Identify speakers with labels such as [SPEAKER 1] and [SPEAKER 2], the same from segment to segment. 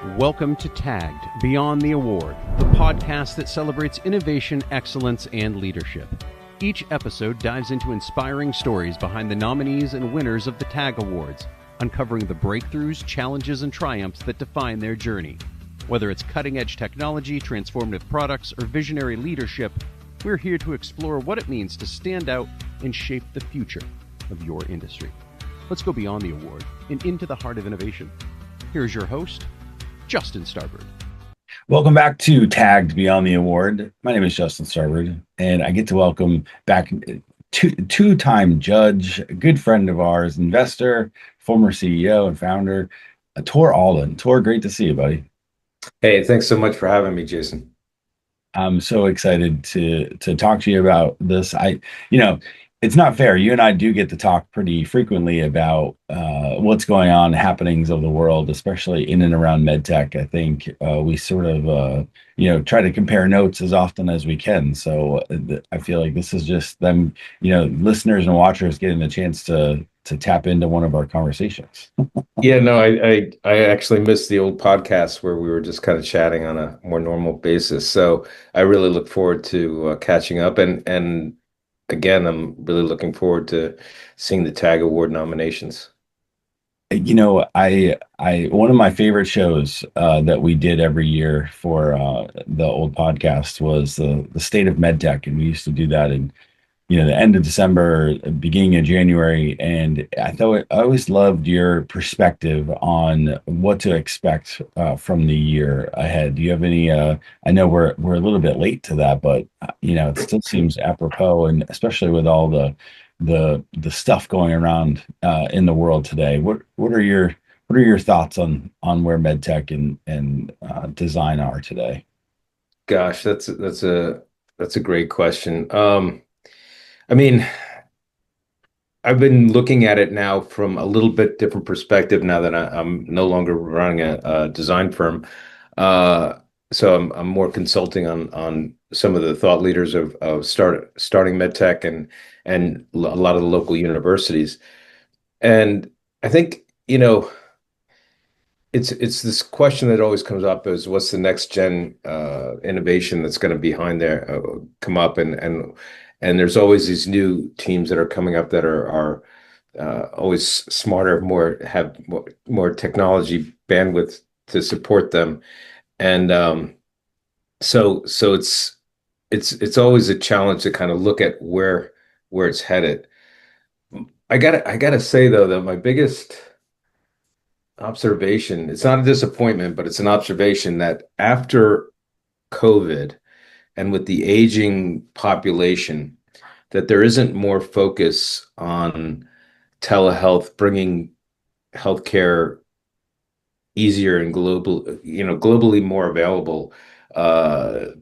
[SPEAKER 1] Welcome to Tagged Beyond the Award, the podcast that celebrates innovation, excellence, and leadership. Each episode dives into inspiring stories behind the nominees and winners of the TAG Awards, uncovering the breakthroughs, challenges, and triumphs that define their journey. Whether it's cutting-edge technology, transformative products, or visionary leadership, we're here to explore what it means to stand out and shape the future of your industry. Let's go beyond the award and into the heart of innovation. Here's your host, Justin Starbird.
[SPEAKER 2] Welcome back to Tagged Beyond the Award. My name is Justin Starbird, and I get to welcome back two-time judge, a good friend of ours, investor, former CEO and founder, Tor Alden. Tor, great to see you, buddy.
[SPEAKER 3] Hey, thanks so much for having me, Jason.
[SPEAKER 2] I'm so excited to talk to you about this. It's not fair. You and I do get to talk pretty frequently about what's going on, happenings of the world, especially in and around MedTech. I think we sort of, try to compare notes as often as we can. So I feel like this is just them, listeners and watchers getting a chance to tap into one of our conversations.
[SPEAKER 3] Yeah, no, I actually missed the old podcast where we were just kind of chatting on a more normal basis. So I really look forward to catching up and again, I'm really looking forward to seeing the TAG Award nominations.
[SPEAKER 2] I one of my favorite shows that we did every year for the old podcast was the State of MedTech, and we used to do that in the end of December, beginning of January. And I always loved your perspective on what to expect from the year ahead. Do you have any? I know we're a little bit late to that, but it still seems apropos, and especially with all the stuff going around in the world today. What are your thoughts on where MedTech and design are today?
[SPEAKER 3] Gosh, that's a great question. I mean, I've been looking at it now from a little bit different perspective now that I'm no longer running a design firm. So I'm more consulting on some of the thought leaders of starting MedTech and a lot of the local universities. And I think, it's this question that always comes up is what's the next gen innovation that's going to behind there come up and there's always these new teams that are coming up that are always smarter, have more technology bandwidth to support them, and so it's always a challenge to kind of look at where it's headed. I gotta say though that my biggest observation, it's not a disappointment, but it's an observation that after COVID and with the aging population, that there isn't more focus on telehealth, bringing healthcare easier and globally more available to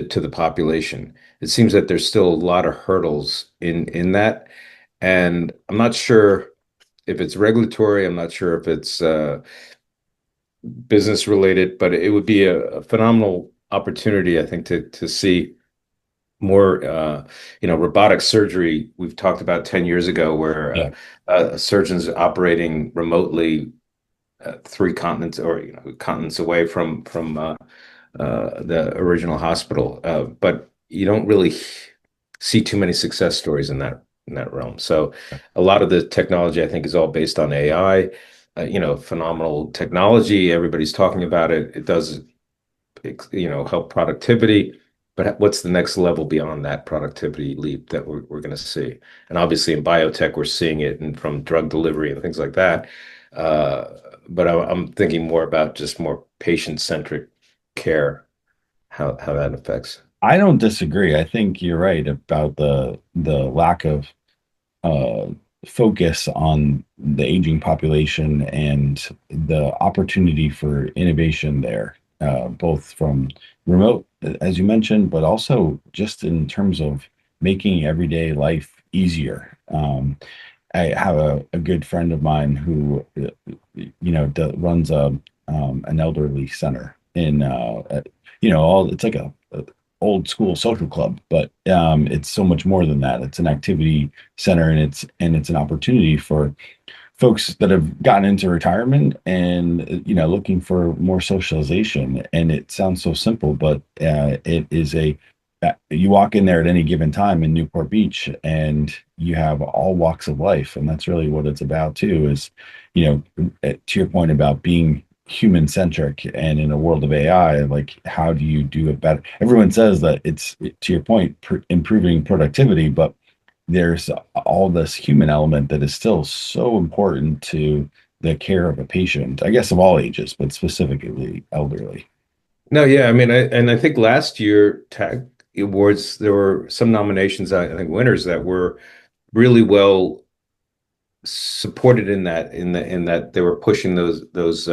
[SPEAKER 3] the population. It seems that there's still a lot of hurdles in that, and I'm not sure if it's regulatory. I'm not sure if it's business related, but it would be a phenomenal opportunity, I think, to see more, robotic surgery. We've talked about 10 years ago where surgeons operating remotely 3 continents or continents away from the original hospital. But you don't really see too many success stories in that realm. So a lot of the technology, I think, is all based on AI. Phenomenal technology. Everybody's talking about it. It does help productivity, but what's the next level beyond that productivity leap that we're going to see? And obviously in biotech, we're seeing it and from drug delivery and things like that. But I'm thinking more about just more patient-centric care, how that affects.
[SPEAKER 2] I don't disagree. I think you're right about the lack of focus on the aging population and the opportunity for innovation there, both from remote, as you mentioned, but also just in terms of making everyday life easier. I have a good friend of mine who, runs an elderly center in, it's like a old school social club, but it's so much more than that. It's an activity center, and it's an opportunity for folks that have gotten into retirement and looking for more socialization. And it sounds so simple, but it is you walk in there at any given time in Newport Beach and you have all walks of life, and that's really what it's about too. Is to your point about being human centric, and in a world of AI, like how do you do it better? Everyone says that it's, to your point, improving productivity, but there's all this human element that is still so important to the care of a patient, I guess of all ages, but specifically elderly.
[SPEAKER 3] No, yeah, I mean, I think last year Tag Awards there were some nominations, I think winners that were really well supported in that they were pushing those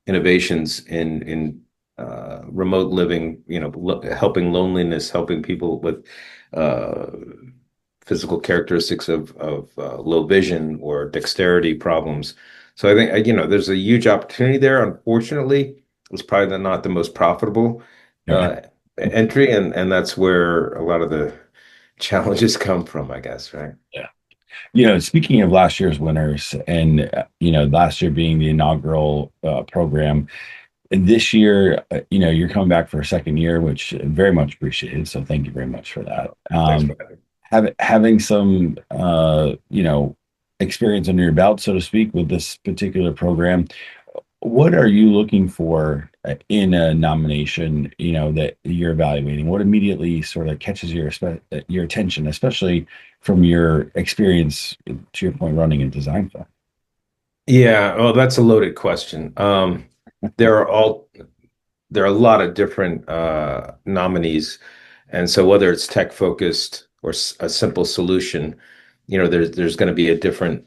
[SPEAKER 3] innovations in remote living, helping loneliness, helping people with uh, physical characteristics of low vision or dexterity problems. So I think there's a huge opportunity there. Unfortunately, it's probably not the most profitable
[SPEAKER 2] Yeah.
[SPEAKER 3] uh, entry, and that's where a lot of the challenges come from, I guess, right?
[SPEAKER 2] Yeah. Speaking of last year's winners, and last year being the inaugural program, and this year, you're coming back for a second year, which very much appreciated. So thank you very much for that.
[SPEAKER 3] Thanks for having me.
[SPEAKER 2] Having some, experience under your belt, so to speak, with this particular program, what are you looking for in a nomination, that you're evaluating? What immediately sort of catches your attention, especially from your experience, to your point, running a design firm?
[SPEAKER 3] Yeah, well, that's a loaded question. There are all there are a lot of different nominees, and so whether it's tech focused or a simple solution, there's going to be a different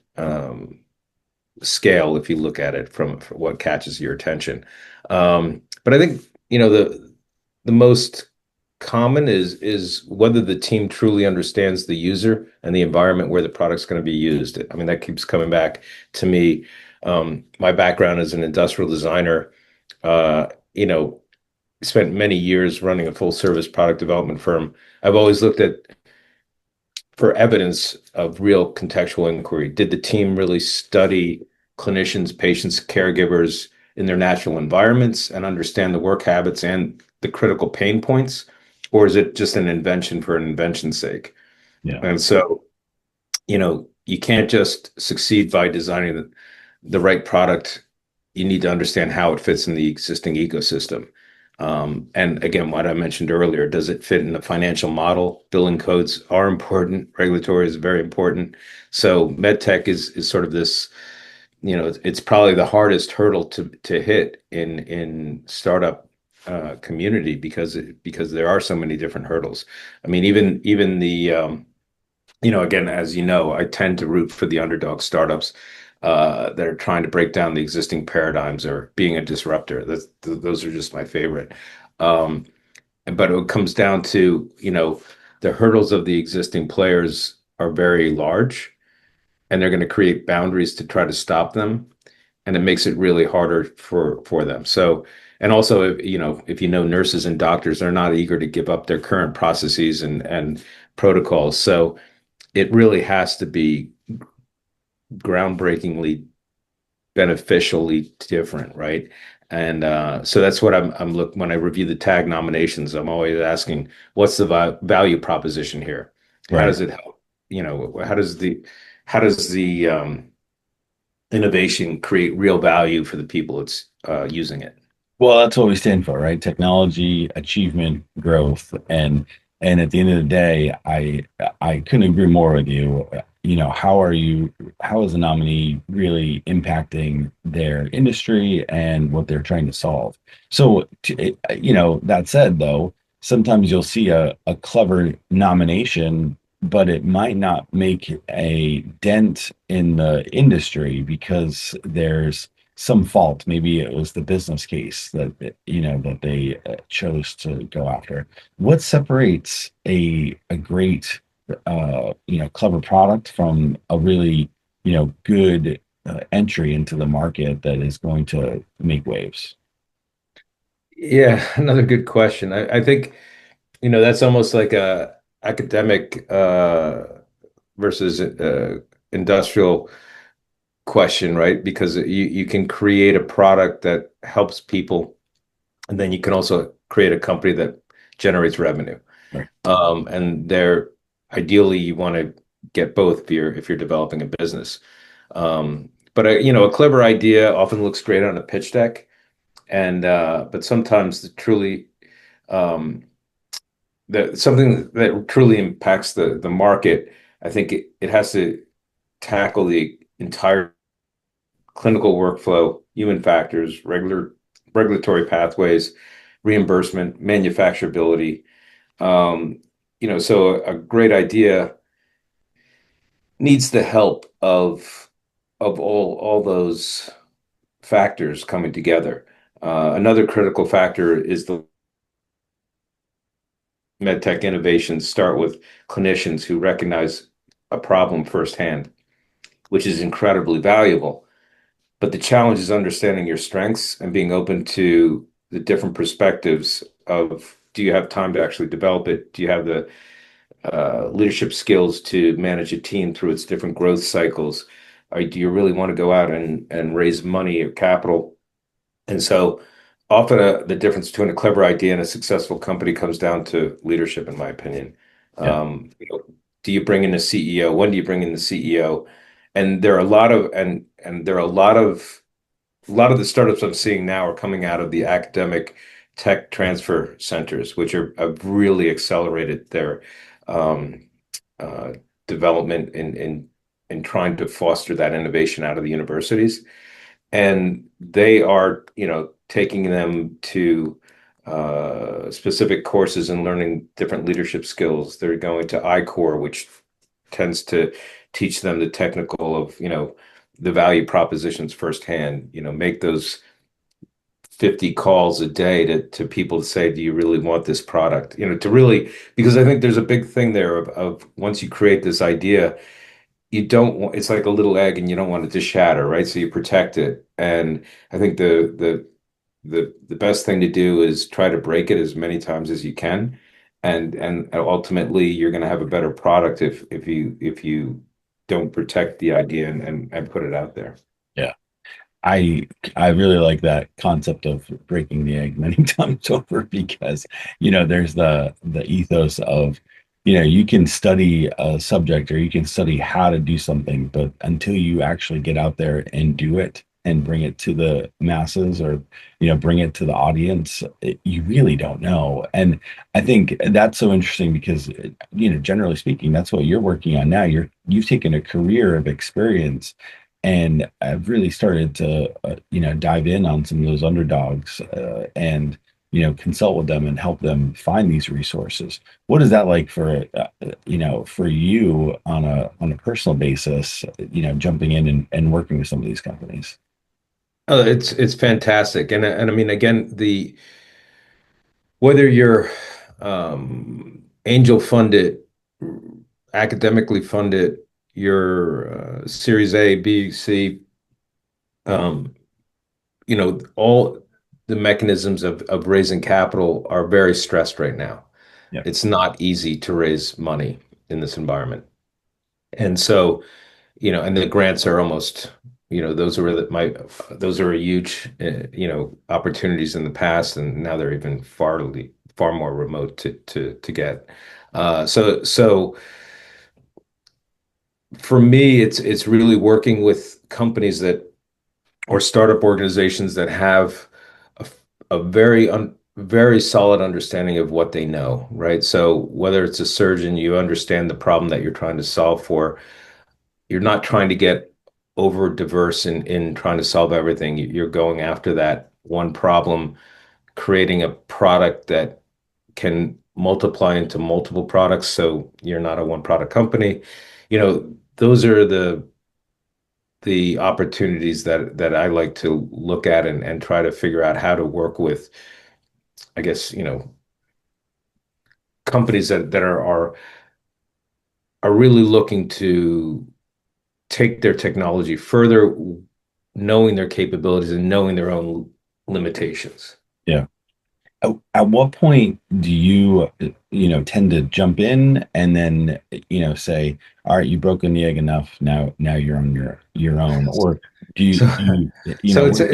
[SPEAKER 3] scale if you look at it from what catches your attention. But I think the most common is whether the team truly understands the user and the environment where the product's going to be used. I mean, that keeps coming back to me. My background as an industrial designer, uh, you know, spent many years running a full service product development firm. I've always looked at for evidence of real contextual inquiry. Did the team really study clinicians, patients, caregivers in their natural environments and understand the work habits and the critical pain points? Or is it just an invention for an invention's sake?
[SPEAKER 2] Yeah.
[SPEAKER 3] And so, you can't just succeed by designing the right product. You need to understand how it fits in the existing ecosystem. And again, what I mentioned earlier, does it fit in the financial model? Billing codes are important. Regulatory is very important. So MedTech is sort of this, it's probably the hardest hurdle to hit in startup community because there are so many different hurdles. I mean, even the again, as you know, I tend to root for the underdog startups that are trying to break down the existing paradigms or being a disruptor. Those are just my favorite. Um, but it comes down to, the hurdles of the existing players are very large, and they're going to create boundaries to try to stop them, and it makes it really harder for them. So, and also, if nurses and doctors, they're not eager to give up their current processes and protocols. So it really has to be groundbreakingly beneficially different, right? And so that's what I'm look when I review the tag nominations. I'm always asking, what's the value proposition here? How
[SPEAKER 2] Right.
[SPEAKER 3] does it help? How does the innovation create real value for the people it's using it?
[SPEAKER 2] Well, that's what we stand for, right? Technology, achievement, growth, and at the end of the day, I couldn't agree more with you. How is the nominee really impacting their industry and what they're trying to solve? So, that said, though, sometimes you'll see a clever nomination, but it might not make a dent in the industry because there's some fault. Maybe it was the business case that they chose to go after. What separates a great clever product from a really good entry into the market that is going to make waves?
[SPEAKER 3] Yeah, another good question. I think, that's almost like a academic versus industrial question, right? Because you can create a product that helps people, and then you can also create a company that generates revenue.
[SPEAKER 2] Right.
[SPEAKER 3] And there, ideally, you want to get both if you're developing a business. But a clever idea often looks great on a pitch deck, and but sometimes um, something that truly impacts the market, I think it has to tackle the entire clinical workflow, human factors, regulatory pathways, reimbursement, manufacturability. Um, so a great idea needs the help of all those factors coming together. Another critical factor is the MedTech innovations start with clinicians who recognize a problem firsthand, which is incredibly valuable. But the challenge is understanding your strengths and being open to the different perspectives of, do you have time to actually develop it? Do you have the leadership skills to manage a team through its different growth cycles? Or do you really want to go out and raise money or capital? And so often the difference between a clever idea and a successful company comes down to leadership, in my opinion.
[SPEAKER 2] Yeah.
[SPEAKER 3] Do you bring in a CEO? When do you bring in the CEO? And there are a lot of and there are a lot of the startups I'm seeing now are coming out of the academic tech transfer centers, which have really accelerated their um, uh, development in trying to foster that innovation out of the universities. And they are, taking them to specific courses and learning different leadership skills. They're going to I-Core, which tends to teach them the technical of, the value propositions firsthand, make those 50 calls a day to people to say, do you really want this product? To really, because I think there's a big thing there of once you create this idea, you don't want, it's like a little egg and you don't want it to shatter, right? So you protect it. And I think the best thing to do is try to break it as many times as you can. And ultimately you're going to have a better product if you don't protect the idea and put it out there.
[SPEAKER 2] Yeah. I really like that concept of breaking the egg many times over because there's the ethos of you can study a subject or you can study how to do something, but until you actually get out there and do it and bring it to the masses or bring it to the audience, you really don't know. And I think that's so interesting because generally speaking, that's what you're working on now. You've taken a career of experience and I've really started to, dive in on some of those underdogs and, consult with them and help them find these resources. What is that like for you on a personal basis, jumping in and working with some of these companies?
[SPEAKER 3] Oh, it's fantastic. And I mean, again, the whether you're angel funded, academically funded, your Series A, B, C, um, all the mechanisms of raising capital are very stressed right now.
[SPEAKER 2] Yeah.
[SPEAKER 3] It's not easy to raise money in this environment. And so, and the grants are almost, those are huge, opportunities in the past, and now they're even far more remote to get. So for me, it's really working with companies or startup organizations that have a, a very solid understanding of what they know, right? So whether it's a surgeon, you understand the problem that you're trying to solve for. You're not trying to get over diverse in trying to solve everything. You're going after that one problem, creating a product that can multiply into multiple products. So you're not a one product company. Those are the opportunities that I like to look at and try to figure out how to work with, I guess, companies that are really looking to take their technology further, knowing their capabilities and knowing their own limitations.
[SPEAKER 2] Yeah. At what point do you, tend to jump in and then, say, all right, you've broken the egg enough. Now you're on your own. Or do you,
[SPEAKER 3] So,
[SPEAKER 2] do you,
[SPEAKER 3] so
[SPEAKER 2] what
[SPEAKER 3] it's
[SPEAKER 2] do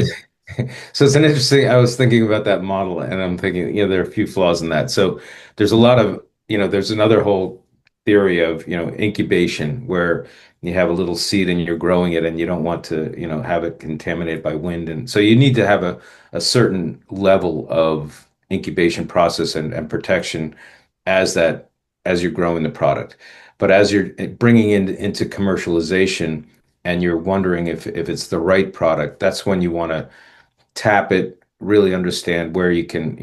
[SPEAKER 2] you,
[SPEAKER 3] so it's an interesting. I was thinking about that model, and I'm thinking, there are a few flaws in that. So there's a lot of, there's another whole theory of, incubation where you have a little seed and you're growing it, and you don't want to, have it contaminated by wind, and so you need to have a certain level of incubation process and protection as that as you're growing the product. But as you're bringing into commercialization and you're wondering if it's the right product, that's when you want to tap it, really understand where you can,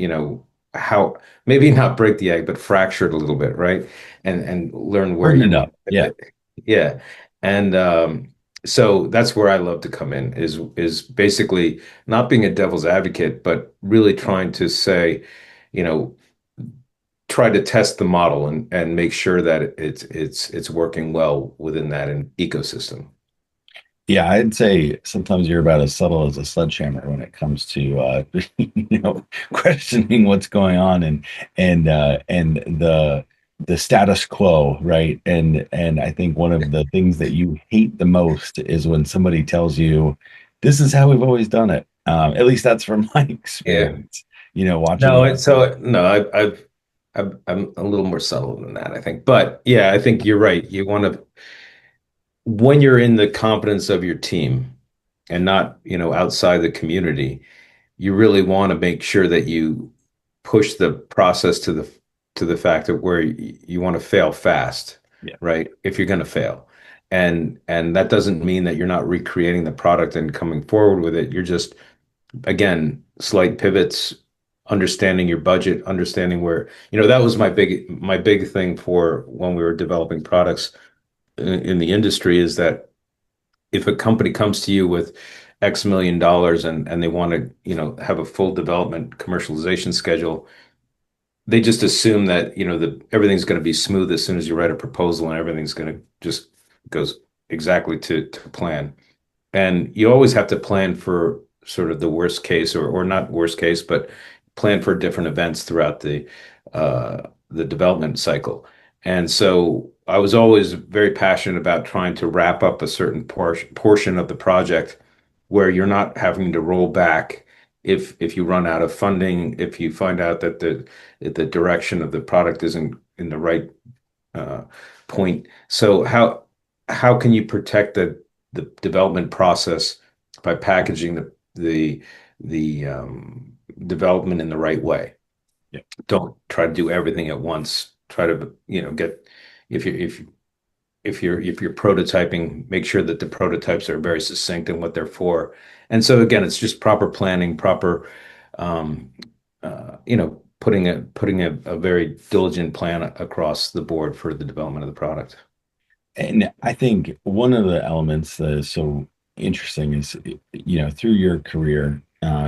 [SPEAKER 3] how maybe not break the egg, but fracture it a little bit, right? And learn where
[SPEAKER 2] Harden
[SPEAKER 3] you
[SPEAKER 2] it
[SPEAKER 3] want
[SPEAKER 2] up?
[SPEAKER 3] to
[SPEAKER 2] Yeah.
[SPEAKER 3] pivot. Yeah. And so that's where I love to come in is basically not being a devil's advocate, but really trying to say, you know, try to test the model and make sure that it's working well within that ecosystem.
[SPEAKER 2] Yeah, I'd say sometimes you're about as subtle as a sledgehammer when it comes to questioning what's going on and the status quo, right? And I think one of the things that you hate the most is when somebody tells you, "This is how we've always done it." At least that's from my
[SPEAKER 3] Yeah.
[SPEAKER 2] experience. Watching
[SPEAKER 3] No,
[SPEAKER 2] it.
[SPEAKER 3] it's so no, I'm a little more subtle than that, I think. But yeah, I think you're right. You want to, when you're in the confidence of your team and not, outside the community, you really want to make sure that you push the process to the fact that where you want to fail fast,
[SPEAKER 2] Yeah.
[SPEAKER 3] right? If you're going to fail. And that doesn't mean that you're not recreating the product and coming forward with it. You're just, again, slight pivots, understanding your budget, understanding where, that was my big thing for when we were developing products in the industry, is that if a company comes to you with X million dollars and they want to, have a full development commercialization schedule, they just assume that, everything's going to be smooth as soon as you write a proposal, and everything's going to just goes exactly to plan. And you always have to plan for sort of the worst case, or not worst case, but plan for different events throughout the development cycle. And so I was always very passionate about trying to wrap up a certain portion of the project where you're not having to roll back if you run out of funding, if you find out that the direction of the product isn't in the right uh, point. So how can you protect the development process by packaging the development in the right way?
[SPEAKER 2] Yeah.
[SPEAKER 3] Don't try to do everything at once. Try to, get if you if you're prototyping, make sure that the prototypes are very succinct in what they're for. And so again, it's just proper planning, proper um, putting a very diligent plan across the board for the development of the product.
[SPEAKER 2] And I think one of the elements that is so interesting is, through your career,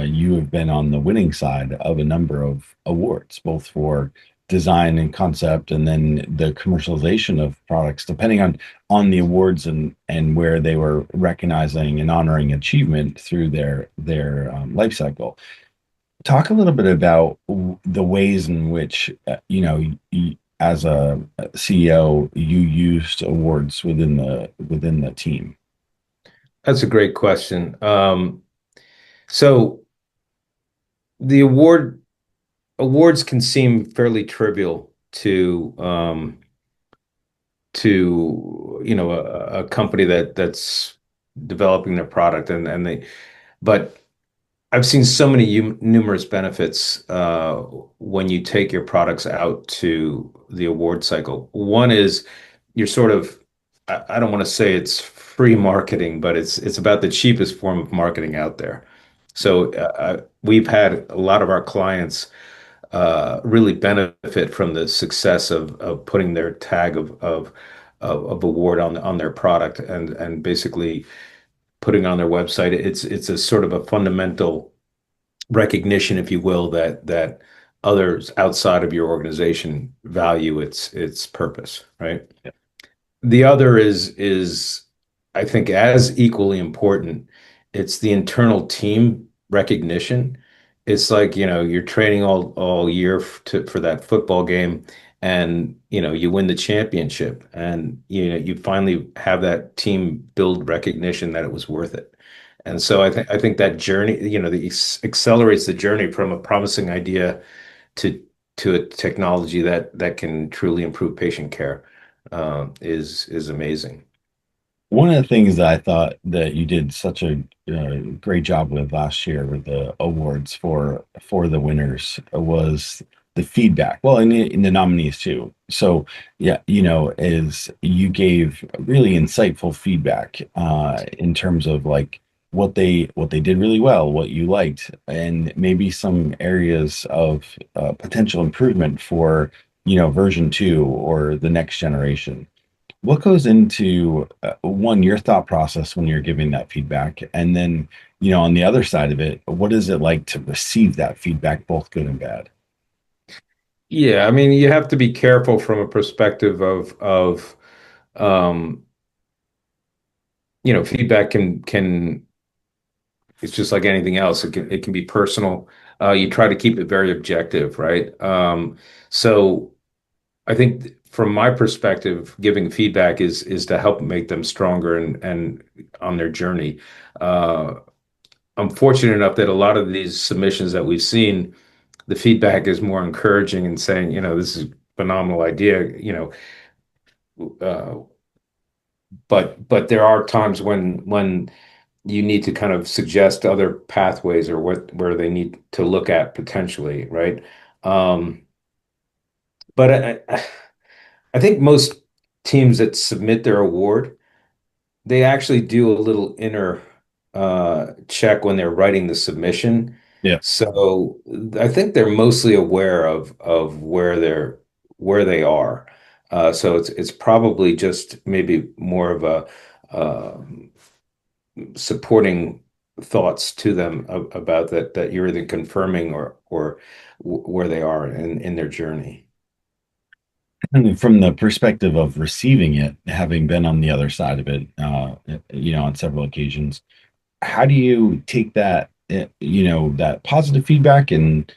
[SPEAKER 2] you have been on the winning side of a number of awards, both for design and concept, and then the commercialization of products, depending on the awards and where they were recognizing and honoring achievement through their life cycle. Talk a little bit about the ways in which, as a CEO, you used awards within the team.
[SPEAKER 3] That's a great question. So the awards can seem fairly trivial to a company that's developing their product, but I've seen so many numerous benefits when you take your products out to the award cycle. One is you're sort of, I don't want to say it's free marketing, but it's about the cheapest form of marketing out there. So we've had a lot of our clients really benefit from the success of putting their tag of award on their product, and basically putting on their website. It's a sort of a fundamental recognition, if you will, that others outside of your organization value its purpose, right?
[SPEAKER 2] Yeah.
[SPEAKER 3] The other is I think as equally important, it's the internal team recognition. it's like, you're training all year for that football game, and you win the championship, and you finally have that team build recognition that it was worth it. And so I think that journey, accelerates the journey from a promising idea to a technology that can truly improve patient care, is amazing.
[SPEAKER 2] One of the things that I thought that you did such a great job with last year with the awards for the winners was the feedback. Well, in the nominees too. So yeah, is you gave really insightful feedback in terms of like what they did really well, what you liked, and maybe some areas of potential improvement for version two or the next generation. What goes into one, your thought process when you're giving that feedback? And then, on the other side of it, what is it like to receive that feedback, both good and bad?
[SPEAKER 3] Yeah, I mean, you have to be careful from a perspective of um, feedback can it's just like anything else. It can be personal. You try to keep it very objective, right? So I think from my perspective, giving feedback is to help make them stronger and on their journey. Uh, I'm fortunate enough that a lot of these submissions that we've seen, the feedback is more encouraging and saying, this is a phenomenal idea, uh, but there are times when you need to kind of suggest other pathways or where they need to look at potentially, right? Um, but I think most teams that submit their award, they actually do a little inner check when they're writing the submission.
[SPEAKER 2] Yeah.
[SPEAKER 3] So I think they're mostly aware of where they are. So it's probably just maybe more of a supporting thoughts to them about that you're either confirming or where they are in their journey.
[SPEAKER 2] And from the perspective of receiving it, having been on the other side of it, on several occasions, how do you take that that positive feedback and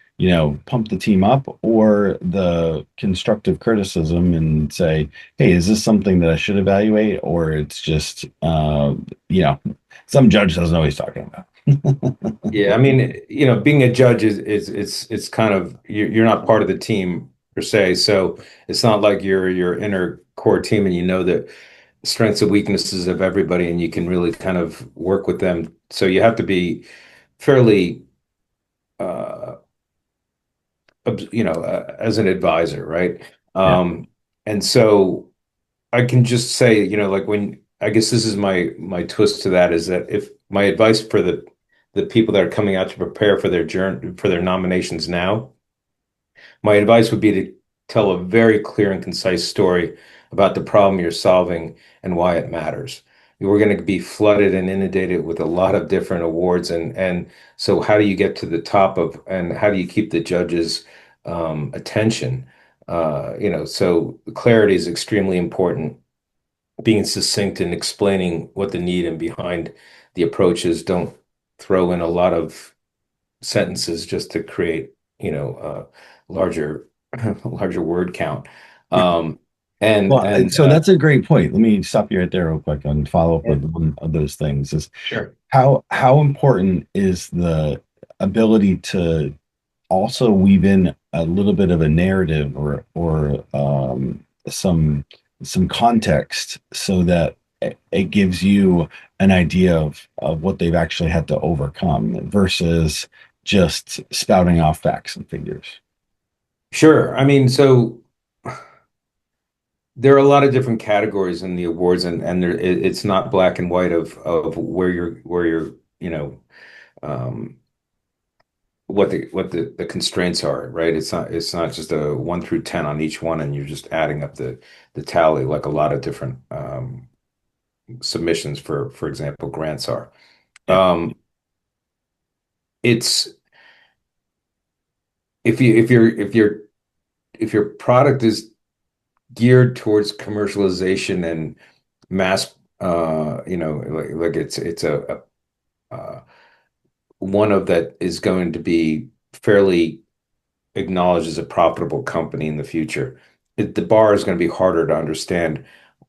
[SPEAKER 2] pump the team up, or the constructive criticism and say, hey, is this something that I should evaluate, or it's just you know some judge doesn't know what he's talking about.
[SPEAKER 3] Yeah, I mean, being a judge it's kind of you're not part of the team per se, so it's not like you're your inner core team and you know the strengths and weaknesses of everybody and you can really kind of work with them. So you have to be fairly uh as an advisor, right?
[SPEAKER 2] Yeah.
[SPEAKER 3] And so I can just say, like when I guess this is my twist to that is that if my advice for the people that are coming out to prepare for their journey for their nominations now, my advice would be to tell a very clear and concise story about the problem you're solving and why it matters. We're going to be flooded and inundated with a lot of different awards, and so how do you get to the top of and how do you keep the judges' attention? So clarity is extremely important. Being succinct and explaining what the need and behind the approach is. Don't throw in a lot of sentences just to create, larger larger word count. Um, and
[SPEAKER 2] Well,
[SPEAKER 3] and
[SPEAKER 2] so that's a great point. Let me stop you right there real quick and follow up
[SPEAKER 3] Yeah,
[SPEAKER 2] with one of those things. Is
[SPEAKER 3] sure.
[SPEAKER 2] how important is the ability to also weave in a little bit of a narrative or some context so that it gives you an idea of what they've actually had to overcome versus just spouting off facts and figures.
[SPEAKER 3] Sure. I mean, so there are a lot of different categories in the awards, and it's not black and white of where you're, um, what the constraints are, right? It's not just a 1 through 10 on each one, and you're just adding up the tally like a lot of different submissions for example, grants are.
[SPEAKER 2] Yeah.
[SPEAKER 3] Um, it's if your product is geared towards commercialization and mass, like it's a one of that is going to be fairly acknowledged as a profitable company in the future. The bar is going to be harder to understand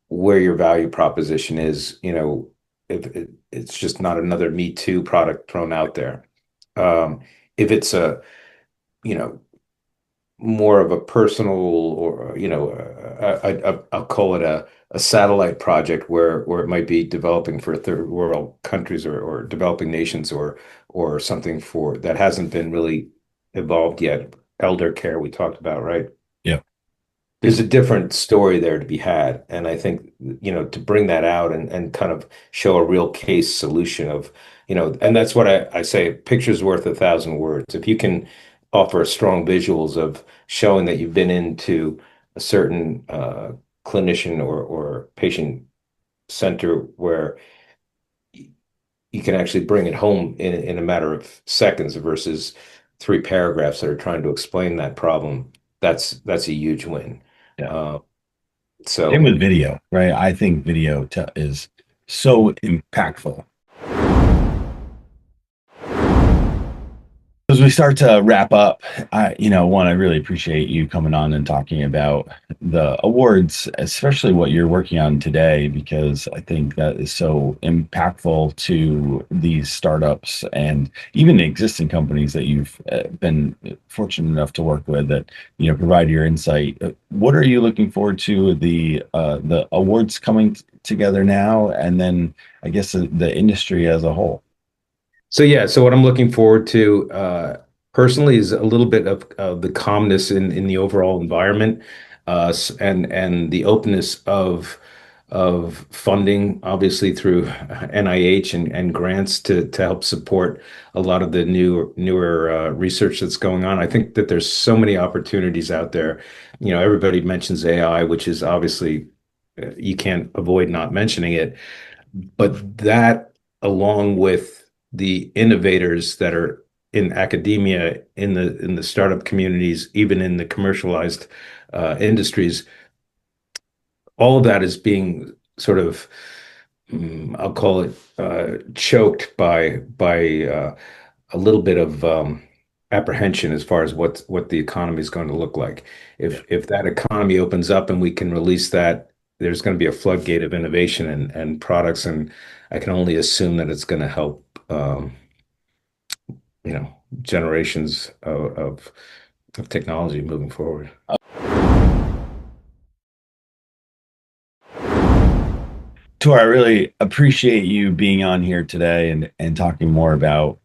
[SPEAKER 3] where your value proposition is, if it's just not another Me Too product thrown out there. If it's a, you know, more of a personal or, I'll call it a satellite project where it might be developing for third world countries or developing nations or something for that hasn't been really evolved yet. Elder care we talked about, right?
[SPEAKER 2] Yeah.
[SPEAKER 3] There's a different story there to be had. And I think, to bring that out and kind of show a real case solution of, and that's what I say, picture's worth 1,000 words. If you can offer strong visuals of showing that you've been into a certain clinician or patient center where you can actually bring it home in a matter of seconds versus 3 paragraphs that are trying to explain that problem, that's a huge win.
[SPEAKER 2] Yeah.
[SPEAKER 3] Uh,
[SPEAKER 2] Same
[SPEAKER 3] so
[SPEAKER 2] with video, right? I think video is so impactful. As we start to wrap up, I really appreciate you coming on and talking about the awards, especially what you're working on today, because I think that is so impactful to these startups and even existing companies that you've been fortunate enough to work with that, provide your insight. What are you looking forward to the awards coming together now, and then I guess the industry as a whole?
[SPEAKER 3] So what I'm looking forward to personally is a little bit of the calmness in the overall environment, and the openness of funding, obviously through NIH and grants to help support a lot of the newer research that's going on. I think that there's so many opportunities out there. Everybody mentions AI, which is obviously you can't avoid not mentioning it. But that, along with the innovators that are in academia, in the startup communities, even in the commercialized industries, all of that is being sort of, I'll call it, choked by a little bit of apprehension as far as what the economy is going to look like. If that economy opens up and we can release that, there's going to be a floodgate of innovation and products, and I can only assume that it's going to help, you know, generations of technology moving forward.
[SPEAKER 2] Tor, I really appreciate you being on here today and talking more about,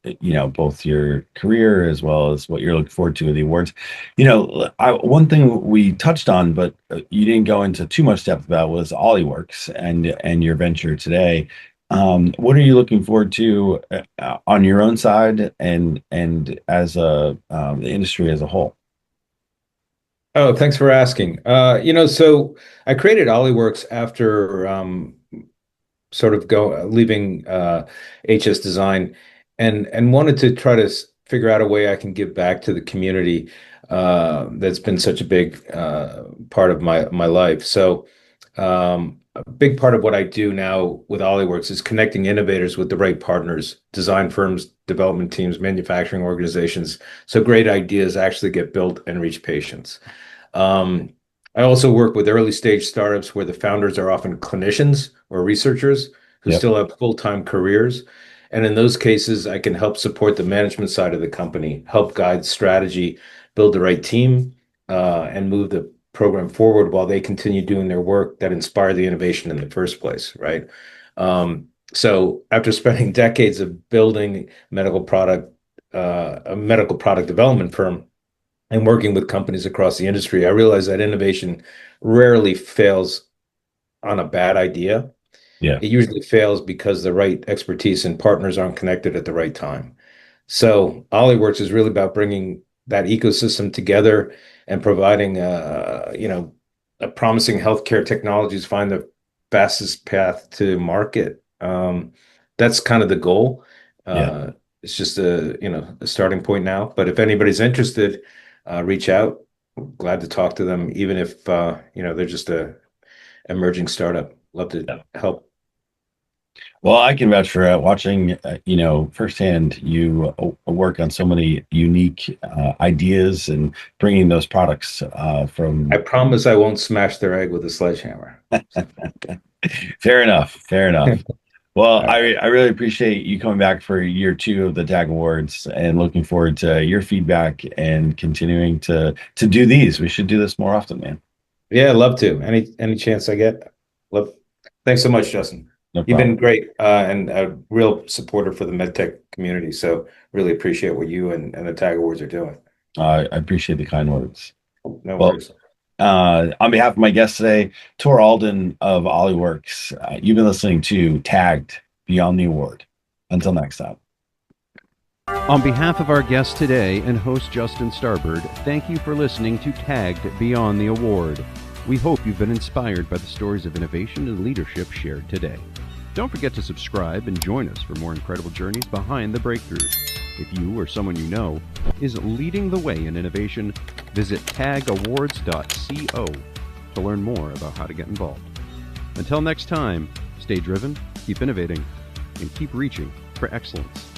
[SPEAKER 2] both your career as well as what you're looking forward to with the awards. One thing we touched on, but you didn't go into too much depth about was OllyWorks and your venture today. What are you looking forward to on your own side and as the industry as a whole?
[SPEAKER 3] Oh, thanks for asking. So I created OllyWorks after sort of go leaving HS Design, and wanted to try to figure out a way I can give back to the community that's been such a big part of my life. So a big part of what I do now with OllyWorks is connecting innovators with the right partners, design firms, development teams, manufacturing organizations, so great ideas actually get built and reach patients. Um, I also work with early stage startups where the founders are often clinicians or researchers who
[SPEAKER 2] Yep.
[SPEAKER 3] still have full-time careers. And in those cases, I can help support the management side of the company, help guide strategy, build the right team, and move the program forward while they continue doing their work that inspired the innovation in the first place, right? So after spending decades of building a medical product development firm, and working with companies across the industry, I realized that innovation rarely fails on a bad idea.
[SPEAKER 2] Yeah.
[SPEAKER 3] It usually fails because the right expertise and partners aren't connected at the right time. So OllyWorks is really about bringing that ecosystem together and providing, a promising healthcare technologies find the fastest path to market. That's kind of the goal.
[SPEAKER 2] Yeah.
[SPEAKER 3] It's just a starting point now. But if anybody's interested, reach out. Glad to talk to them, even if they're just a emerging startup. Love to help.
[SPEAKER 2] Well, I can vouch for watching, firsthand you work on so many unique ideas and bringing those products
[SPEAKER 3] I
[SPEAKER 2] from.
[SPEAKER 3] promise I won't smash their egg with a sledgehammer.
[SPEAKER 2] Fair enough. Fair enough. Well,
[SPEAKER 3] All
[SPEAKER 2] I really appreciate you coming back for year two of the TAG Awards and looking forward to your feedback and continuing to do these. We should do this more often, man.
[SPEAKER 3] Yeah, love to. Any chance I get. Love. Thanks so much, Justin.
[SPEAKER 2] No
[SPEAKER 3] You've been
[SPEAKER 2] problem.
[SPEAKER 3] great and a real supporter for the MedTech community. So really appreciate what you and the Tag Awards are doing.
[SPEAKER 2] I appreciate the kind words.
[SPEAKER 3] No
[SPEAKER 2] Well,
[SPEAKER 3] worries.
[SPEAKER 2] on behalf of my guest today, Tor Alden of Ollieworks, you've been listening to Tagged Beyond the Award. Until next time.
[SPEAKER 1] On behalf of our guest today and host Justin Starbird, thank you for listening to Tagged Beyond the Award. We hope you've been inspired by the stories of innovation and leadership shared today. Don't forget to subscribe and join us for more incredible journeys behind the breakthroughs. If you or someone you know is leading the way in innovation, visit tagawards.co to learn more about how to get involved. Until next time, stay driven, keep innovating, and keep reaching for excellence.